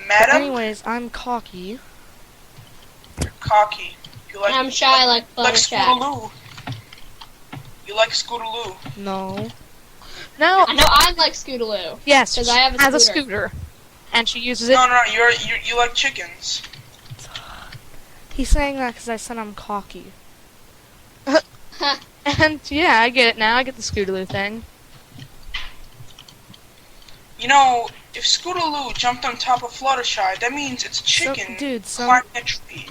Madam? Anyways, I'm cocky. You're cocky. You like, I'm shy like like Fluttershy. Scootaloo. You like Scootaloo. No. No. I know I like Scootaloo. Yes, 'Cause she I have a has a scooter. scooter, and she uses it. No, you like chickens. He's saying that because I said I'm cocky. And yeah, I get it now. I get the Scootaloo thing. You know, if Scootaloo jumped on top of Fluttershy, that means it's a chicken dude, climbing a tree.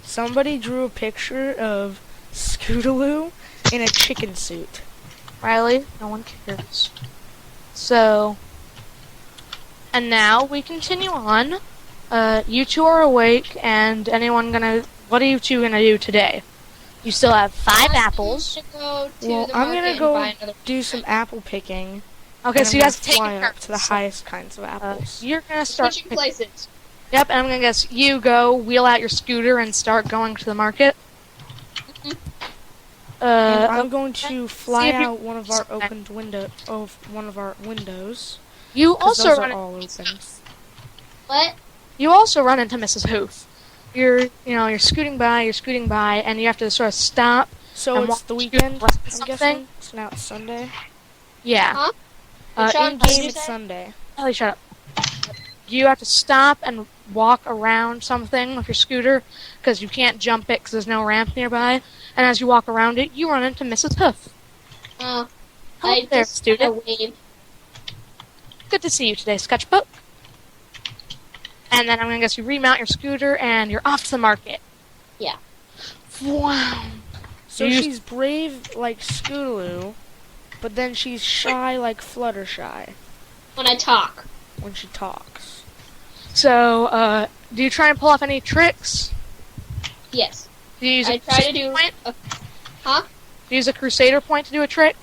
Somebody drew a picture of Scootaloo in a chicken suit. Riley, no one cares. So, and now we continue on. You two are awake, and what are you two gonna do today? You still have 5 apples. To go to Well, the I'm market gonna and go buy another do some apple picking. Okay, and so I'm you guys gonna take fly up turns. to the highest kinds of apples. You're gonna start. switching places. Yep, and I'm gonna guess you go wheel out your scooter and start going to the market. And I'm going to fly if you- out one of our windows. You 'Cause also those run. are all open. What? You also run into Mrs. Hoof. You're scooting by, and you have to sort of stop. So And it's walk the to weekend, rest I'm something? guessing? So now it's Sunday? Yeah. Huh? Sean, In what did game you it's say? Sunday. Ellie, shut up. You have to stop and walk around something with your scooter because you can't jump it because there's no ramp nearby. And as you walk around it, you run into Mrs. Hoof. Oh, Hello I there, just student. wave. Good to see you today, Sketchbook. And then I'm going to guess you remount your scooter and you're off to the market. Yeah. Wow. So You- she's brave like Scootaloo, but then she's shy like Fluttershy When I talk. when she talks. So, do you try and pull off any tricks? Yes. Do you use I a try to Crusader do. point? Huh? Do you use a Crusader point to do a trick?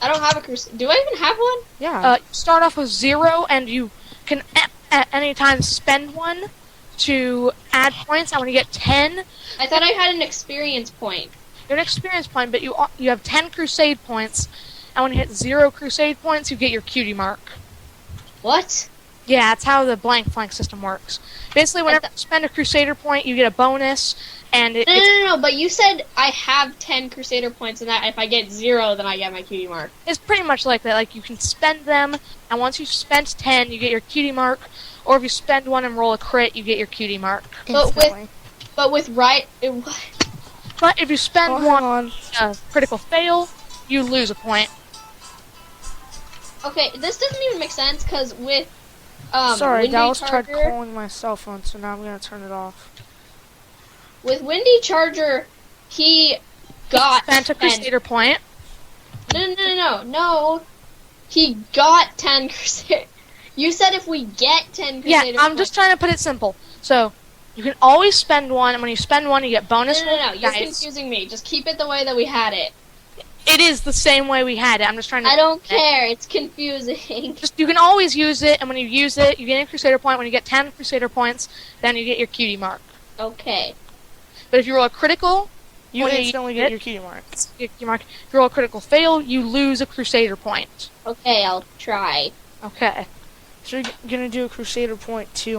I don't have a cruise. Do I even have one? Yeah. You start off with 0, and you can at any time spend one to add points. And when you get 10, I thought I had an experience point. you're an experience point, but you have 10 Crusade points. And when you hit 0 Crusade points, you get your cutie mark. What? Yeah, that's how the blank flank system works. Basically, whenever you spend a Crusader point, you get a bonus, and No, but you said I have 10 Crusader points, and that if I get 0, then I get my cutie mark. it's pretty much like that. Like, you can spend them, and once you've spent 10, you get your cutie mark, or if you spend one and roll a crit, you get your cutie mark. Instantly. But with right, But if you spend Oh, hang one on. critical fail, you lose a point. okay, this doesn't even make sense because with Sorry, Windy Dallas tried Charger, calling my cell phone, so now I'm gonna turn it off. with Windy Charger, he got Spent a 10. Crusader point. No. He got 10 Crusader. You said if we get 10 Yeah, Crusader I'm points. just trying to put it simple. So, you can always spend one, and when you spend one, you get bonus No. You're dice. confusing me. Just keep it the way that we had it. It is the same way we had it. I'm just trying to... I don't care. It's confusing. Just, you can always use it, and when you use it, you get a Crusader point. When you get 10 Crusader points, then you get your cutie mark. Okay. But if you roll a critical, You when instantly get your cutie mark. your cutie mark. If you roll a critical fail, you lose a Crusader point. Okay, I'll try. Okay. So you're gonna do a Crusader point to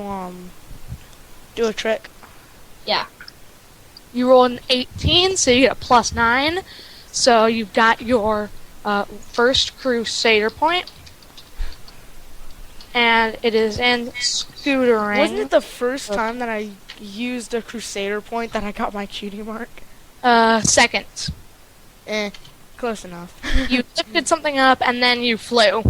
do a trick. Yeah. You roll an 18, so you get a +9. So you've got your first Crusader point. And it is in scootering. Wasn't it the first time that I used a Crusader point that I got my cutie mark? Second. Close enough. You lifted something up, and then you flew.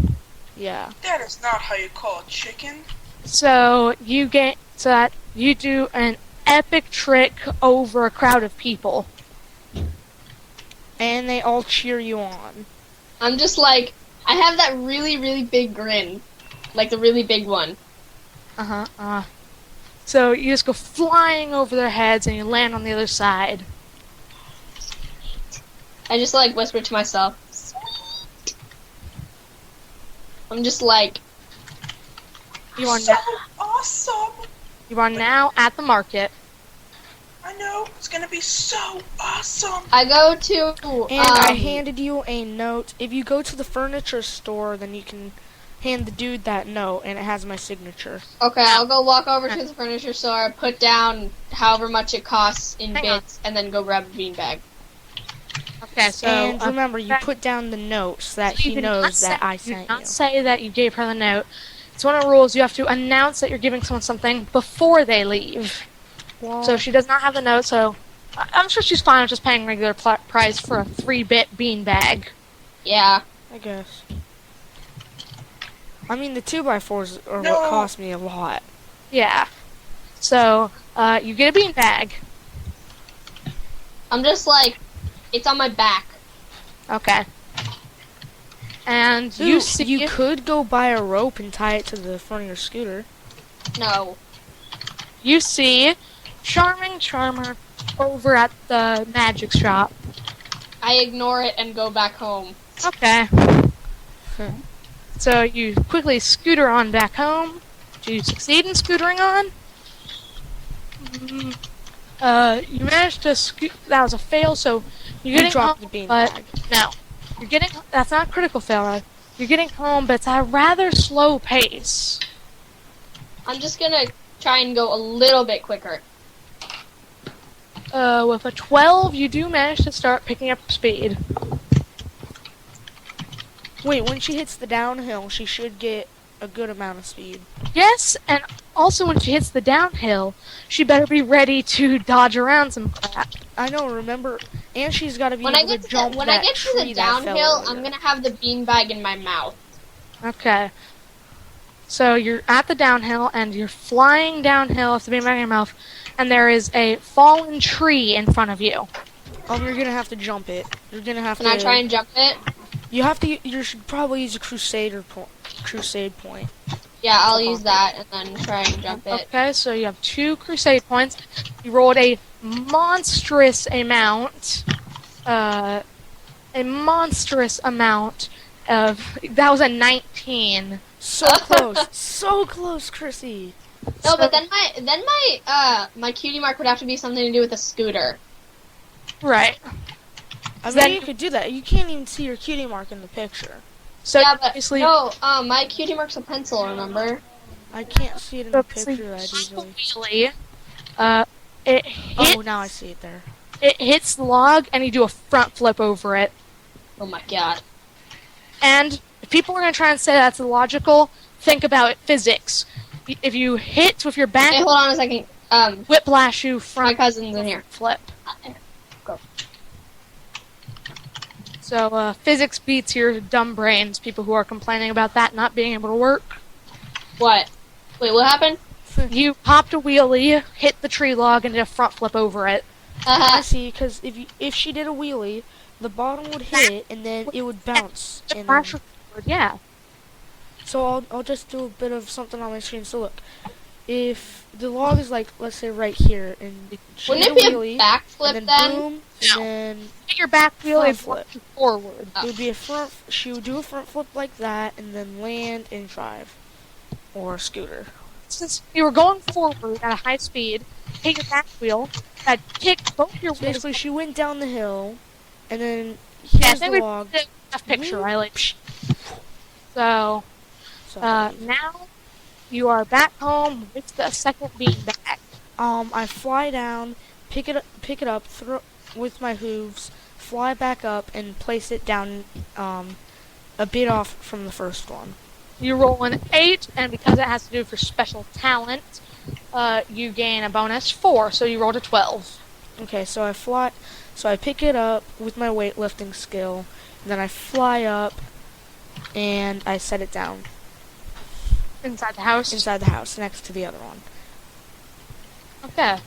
Yeah. That is not how you call a chicken. So you do an epic trick over a crowd of people. And they all cheer you on. I'm just like, I have that really, really big grin. Like the really big one. So you just go flying over their heads, and you land on the other side. I just like whisper to myself, "Sweet." I'm just like, You are So now, awesome. you are now at the market. I know. It's gonna be so awesome. I go to, And I handed you a note. If you go to the furniture store, then you can hand the dude that note, and it has my signature. Okay, I'll go walk over to the furniture store, put down however much it costs in Hang on. bits, and then go grab a beanbag. Okay, so and remember, you that- put down the note so that you he do knows not that I say, sent do not you. say that you gave her the note. It's one of the rules. You have to announce that you're giving someone something before they leave. Well, So she does not have the note. So I'm sure she's fine with just paying regular price for a 3-bit beanbag. Yeah. I guess. I mean, the 2x4s are No. what cost me a lot. Yeah. So you get a beanbag. I'm just like, it's on my back. Okay. And Ooh, you see, you could go buy a rope and tie it to the front of your scooter. No. you see Charming Charmer over at the magic shop. I ignore it and go back home. Okay. So you quickly scooter on back home. Do you succeed in scootering on? You managed to scoot. That was a fail. So you're You getting dropped home, the but beanbag. no, you're getting. That's not a critical failure. You're getting home, but it's at a rather slow pace. I'm just gonna try and go a little bit quicker. With a 12, you do manage to start picking up speed. Wait, when she hits the downhill, she should get a good amount of speed. Yes, and also when she hits the downhill, she better be ready to dodge around some crap. I know, remember? And she's got to be When I able get to to jump the, when that I get to tree the that fell downhill, earlier. I'm gonna have the beanbag in my mouth. Okay. So you're at the downhill, and you're flying downhill with the beanbag in your mouth, and there is a fallen tree in front of you. You're gonna have to jump it. You're gonna have Can to. I try and jump it? You have to. You should probably use a crusade point. Yeah, I'll use that and then try and jump it. Okay, so you have 2 crusade points. You rolled a monstrous amount. A monstrous amount of. That was a 19. So close, so close, Chrissy. No, but then my cutie mark would have to be something to do with a scooter. Right. I Then- mean, you could do that. You can't even see your cutie mark in the picture. So yeah, but obviously, no, my cutie mark's a pencil. Remember? I can't see it in the picture that easily. wheelie, it hits, Oh, now I see it there. it hits the log, and you do a front flip over it. Oh my god. And if people are going to try and say that's illogical, think about physics. If you hit with your back, Hey, hold on a second. whiplash you My front cousin's in here. flip. Go. So physics beats your dumb brains, people who are complaining about that not being able to work. What? Wait, what happened? You popped a wheelie, hit the tree log, and did a front flip over it. I see, because if she did a wheelie, the bottom would hit and then it would bounce. And then, Flash forward, yeah. so I'll just do a bit of something on my screen. So look, if the log is like, let's say right here, and she Wouldn't did it a be a wheelie, backflip and then then? boom, No. and then Hit your back wheel and Front flip forward. it would be a front. She would do a front flip like that, and then land and drive, or scooter. Since you were going forward at a high speed, hit your back wheel, that kicked both your So wheels. basically, she went down the hill, and then Yeah, I here's think the we log. did a picture, right? So, now you are back home with the second beanbag. I fly down, pick it up, throw with my hooves, fly back up, and place it down, a bit off from the first one. You roll an 8, and because it has to do for special talent, you gain a bonus 4, so you rolled a 12. Okay, so I pick it up with my weightlifting skill, and then I fly up, and I set it down Inside the house. inside the house next to the other one. Okay.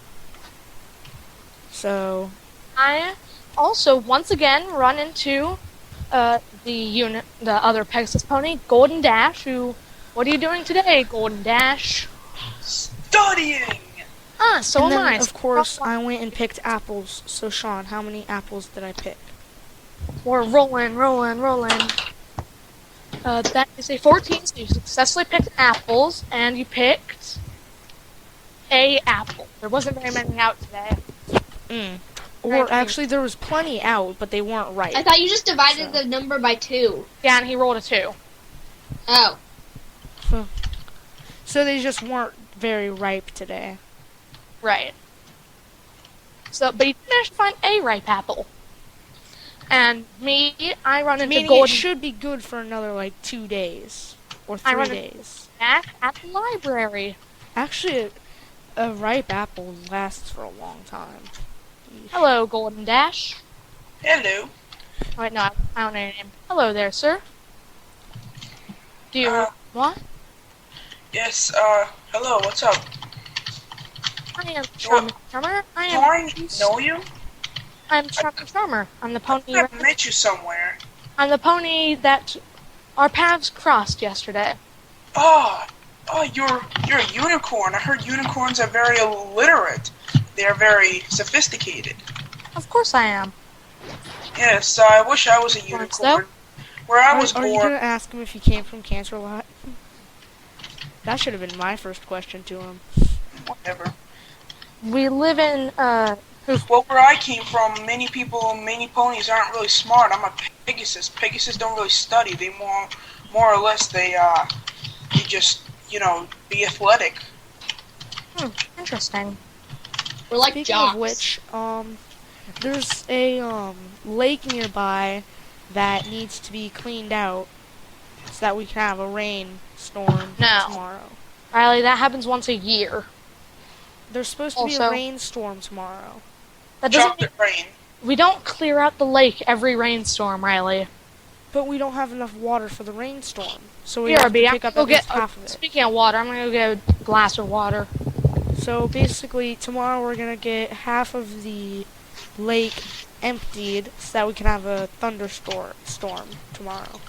So, I also, once again, run into the other Pegasus pony, Golden Dash, who... What are you doing today, Golden Dash? Studying! Ah, so and am then, I. of course, I went and picked apples. So, Sean, how many apples did I pick? We're rolling. That is a 14, so you successfully picked apples, and you picked a apple. There wasn't very many out today. Or, Right. actually, there was plenty out, but they weren't right. I thought you just divided So. the number by 2. Yeah, and he rolled a 2. Oh. So they just weren't very ripe today. Right. So, but you did manage to find a ripe apple. And me, I run into Meaning it Golden should be good for another like 2 days or I 3 run it- days. back at the library. Actually, a ripe apple lasts for a long time. Hello, Golden Dash. Hello. Oh, wait, no, I don't know your name. Hello there, sir. Do you... what? Yes, hello, what's up? I am Charmer. Charmer. I Do am... I know you? I'm Charmer Charmer. I'm the I pony... think I've met you somewhere. I'm the pony that our paths crossed yesterday. Oh, you're a unicorn. I heard unicorns are very illiterate. They're very sophisticated. Of course I am. Yes, I wish I was a unicorn. Where I was Are you born, gonna ask him if he came from Cancer Lot? That should have been my first question to him. whatever. We live in, Well, where I came from, many ponies aren't really smart. I'm a Pegasus. Pegasus don't really study. They more or less, they just, be athletic. interesting. We're like Speaking jocks. of which, there's a lake nearby that needs to be cleaned out so that we can have a rainstorm No. tomorrow. Riley, that happens once a year. There's supposed to be a Also- rainstorm tomorrow. That doesn't Chocolate rain. We don't clear out the lake every rainstorm, Riley. But we don't have enough water for the rainstorm. So we have to BRB, I'm pick up gonna at go least get. half of it. Speaking of water, I'm gonna go get a glass of water. So basically, tomorrow we're gonna get half of the lake emptied so that we can have a thunderstorm tomorrow.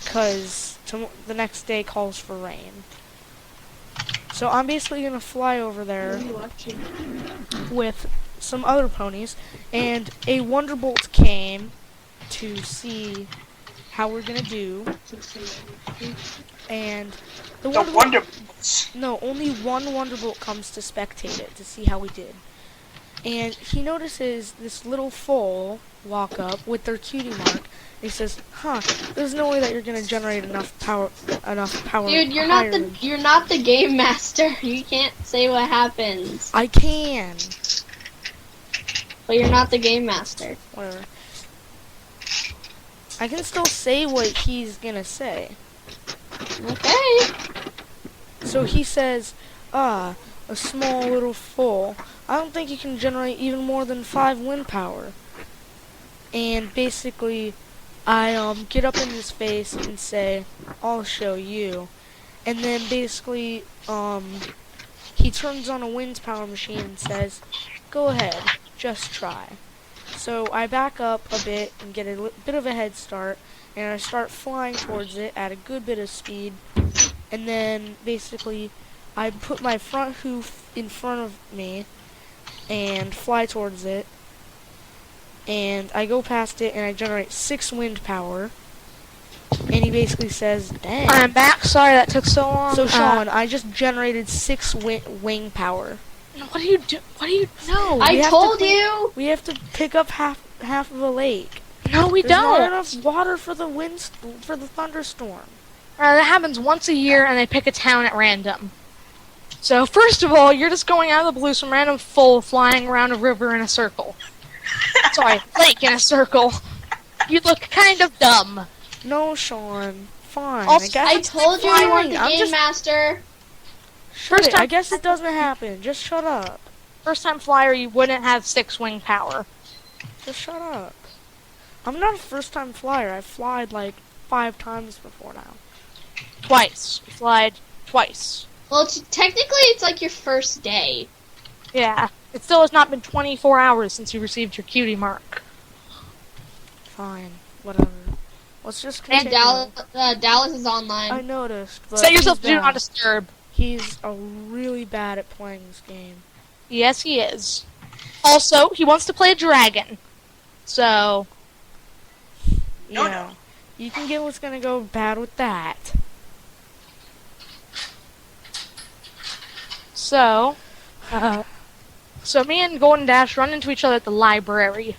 Because the next day calls for rain. So I'm basically gonna fly over there with some other ponies, and a Wonderbolt came to see how we're gonna do. And the The Wonderbolt, Wonderbolts. no, only one Wonderbolt comes to spectate it to see how we did. And he notices this little foal walk up with their cutie mark. He says, "Huh, there's no way that you're gonna generate enough power." Dude, you're higher not the than-" game master. You can't say what happens. I can. But you're not the game master. Whatever. I can still say what he's gonna say. Okay. So he says, a small little foal. I don't think you can generate even more than 5 wind power. And basically, I get up in his face and say, I'll show you. And then basically, he turns on a wind power machine and says, go ahead, just try. So I back up a bit and get a bit of a head start, and I start flying towards it at a good bit of speed. And then basically, I put my front hoof in front of me and fly towards it. And I go past it and I generate 6 wind power. And he basically says, dang. I'm back. Sorry that took so long. So Sean, I just generated 6 wing power. what do you do? What do you? No, I we have to told clean- you. We have to pick up half of a lake. no, we There's not don't. enough water for the thunderstorm. That happens once a year, and they pick a town at random. So first of all, you're just going out of the blue, some random foal flying around a river in a circle. Sorry, lake in a circle. You look kind of dumb. No, Sean. Fine. Also, I guess I it's told you fine. you weren't the I'm game just master. shut it. time- I guess it doesn't happen. Just shut up. First time flyer, you wouldn't have 6 wing power. Just shut up. I'm not a first time flyer. I've flied like 5 times before now. Twice. You flied twice. Well, technically, it's like your first day. Yeah. It still has not been 24 hours since you received your cutie mark. Fine. Whatever. Let's just And continue. Dallas is online. I noticed. But Set yourself he's to do bad. not disturb. He's really bad at playing this game. Yes, he is. Also, he wants to play a dragon. So, No, Yeah. no. You can get what's gonna go bad with that. so me and Golden Dash run into each other at the library.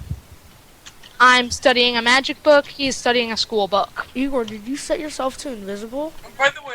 I'm studying a magic book. He's studying a school book. Igor, did you set yourself to invisible? By the way,